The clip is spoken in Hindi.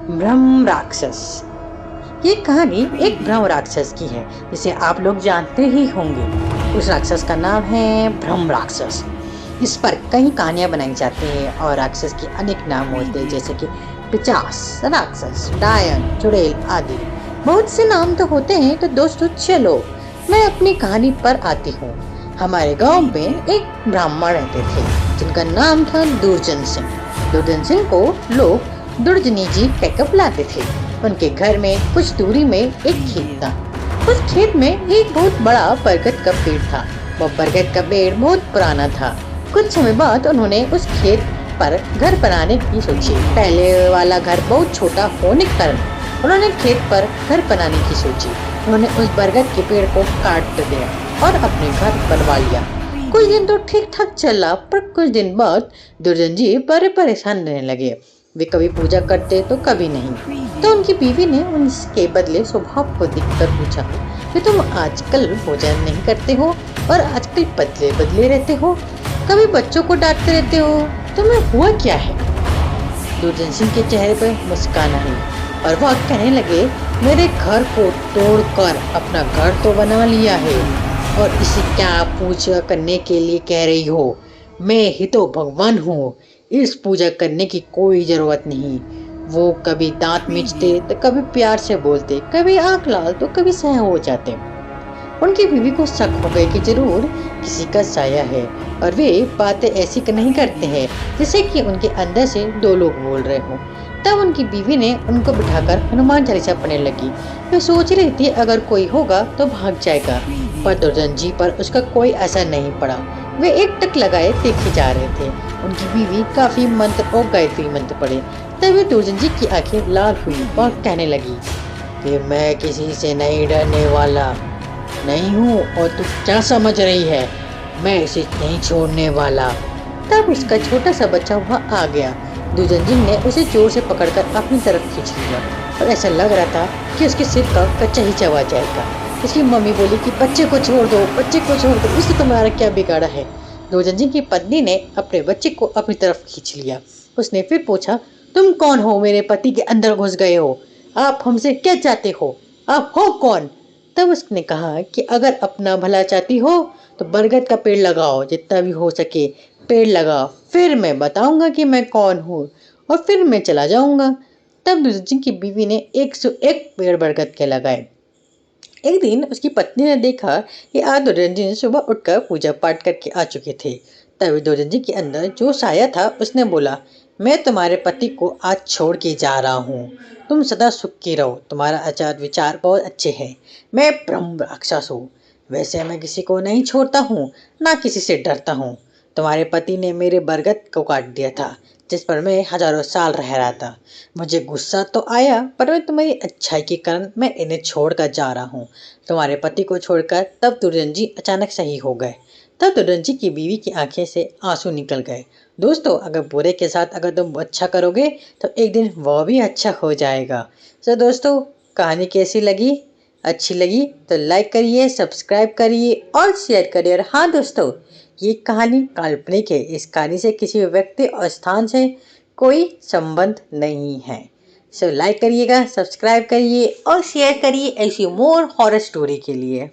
ब्रह्म राक्षस। ये कहानी एक ब्रह्म राक्षस की है जिसे आप लोग जानते ही होंगे। उस राक्षस का नाम है ब्रह्म राक्षस। इस पर कई कहानियां बनाई जाती हैं और राक्षस के अनेक नाम होते हैं, जैसे कि पिचास, राक्षस, डायन, चुड़ैल आदि। बहुत से नाम तो होते हैं। तो दोस्तों चलो मैं अपनी कहानी पर आती हूँ। हमारे गांव में एक ब्राह्मण रहते थे जिनका नाम था दुर्जन सिंह। दुर्जन सिंह को लोग दुर्जनी जी कहकर बुलाते थे। उनके घर में कुछ दूरी में एक खेत था। उस खेत में एक बहुत बड़ा बरगद का पेड़ था। वह बरगद का पेड़ बहुत पुराना था। कुछ समय बाद उन्होंने उस खेत पर घर बनाने की सोची। पहले वाला घर बहुत छोटा होने के कारण उन्होंने खेत पर घर बनाने की सोची। उन्होंने उस बरगद के पेड़ को काट दिया और अपने घर बनवा लिया। कुछ दिन तो ठीक ठाक चला, पर कुछ दिन बाद दुर्जन जी बड़े परेशान रहने लगे। वे कभी पूजा करते तो कभी नहीं। तो उनकी बीवी ने उनके बदले स्वभाव को देखकर पूछा कि तुम आजकल पूजा नहीं करते हो और आजकल बदले बदले रहते हो, कभी बच्चों को डांटते रहते हो, तुम्हें हुआ क्या है? दुर्जन सिंह के चेहरे पर मुस्कान आई और वह कहने लगे, मेरे घर को तोड़कर अपना घर तो बना लिया है और इसे क्या पूजा करने के लिए कह रही हो? मैं ही तो भगवान हूँ। इस पूजा करने की कोई जरूरत नहीं। वो कभी दांत मींचते तो कभी प्यार से बोलते, कभी आंख लाल तो कभी सह हो जाते। उनकी बीवी को शक हो गई कि जरूर किसी का साया है और वे बातें ऐसी नहीं करते हैं जैसे कि उनके अंदर से दो लोग बोल रहे हो। तब उनकी बीवी ने उनको बिठाकर हनुमान चालीसा पढ़ने लगी। वे सोच रही थी अगर कोई होगा तो भाग जाएगा, पर दुर्जन जी पर उसका कोई असर नहीं पड़ा। वे एक टक लगाए देखे जा रहे थे। उनकी बीवी काफी मंत्र और गायत्री मंत्र पढ़े। तभी दुर्जन जी की आंखें लाल हुई और कहने लगी कि मैं किसी से नहीं डरने वाला नहीं हूँ और तू क्या समझ रही है? मैं इसे नहीं छोड़ने वाला। तब उसका छोटा सा बच्चा वहाँ आ गया। दुर्जन जी ने उसे जोर से पकड़कर अपनी तरफ खींच लिया और ऐसा लग रहा था कि उसके सिर का कच्चा ही चबा जाएगा। उसकी मम्मी बोली कि बच्चे को छोड़ दो, बच्चे को छोड़ दो, उससे तुम्हारा क्या बिगाड़ा है? दुर्जन जी की पत्नी ने अपने बच्चे को अपनी तरफ खींच लिया। उसने फिर पूछा, तुम कौन हो? मेरे पति के अंदर घुस गए हो, आप हमसे क्या चाहते हो? आप हो कौन? तब उसने कहा कि अगर अपना भला चाहती हो तो बरगद का पेड़ लगाओ, जितना भी हो सके पेड़ लगाओ, फिर मैं बताऊंगा कि मैं कौन हूँ और फिर मैं चला जाऊंगा। तब दुर्जन की बीवी ने 101 पेड़ बरगद के लगाए। एक दिन उसकी पत्नी ने देखा कि आज दुर्जन जी सुबह उठकर पूजा पाठ करके आ चुके थे। तभी दुर्जन जी के अंदर जो साया था उसने बोला, मैं तुम्हारे पति को आज छोड़ के जा रहा हूँ। तुम सदा सुख की रहो, तुम्हारा आचार विचार बहुत अच्छे हैं। मैं ब्रह्म राक्षस हूँ। वैसे मैं किसी को नहीं छोड़ता हूँ, ना किसी से डरता हूँ। तुम्हारे पति ने मेरे बरगद को काट दिया था जिस पर मैं हजारों साल रह रहा था। मुझे गुस्सा तो आया, पर मैं तुम्हारी अच्छाई के कारण मैं इन्हें छोड़कर जा रहा हूँ। तुम्हारे पति को छोड़कर तब दुर्जन जी अचानक सही हो गए। तब दुर्जन जी की बीवी की आंखें से आंसू निकल गए। दोस्तों, अगर बुरे के साथ अगर तुम अच्छा करोगे तो एक दिन वह भी अच्छा हो जाएगा। तो दोस्तों, कहानी कैसी लगी? अच्छी लगी तो लाइक करिए, सब्सक्राइब करिए और शेयर करिए। और हाँ दोस्तों, ये कहानी काल्पनिक है। इस कहानी से किसी व्यक्ति और स्थान से कोई संबंध नहीं है। सो लाइक करिएगा, सब्सक्राइब करिए और शेयर करिए ऐसी मोर हॉरर स्टोरी के लिए।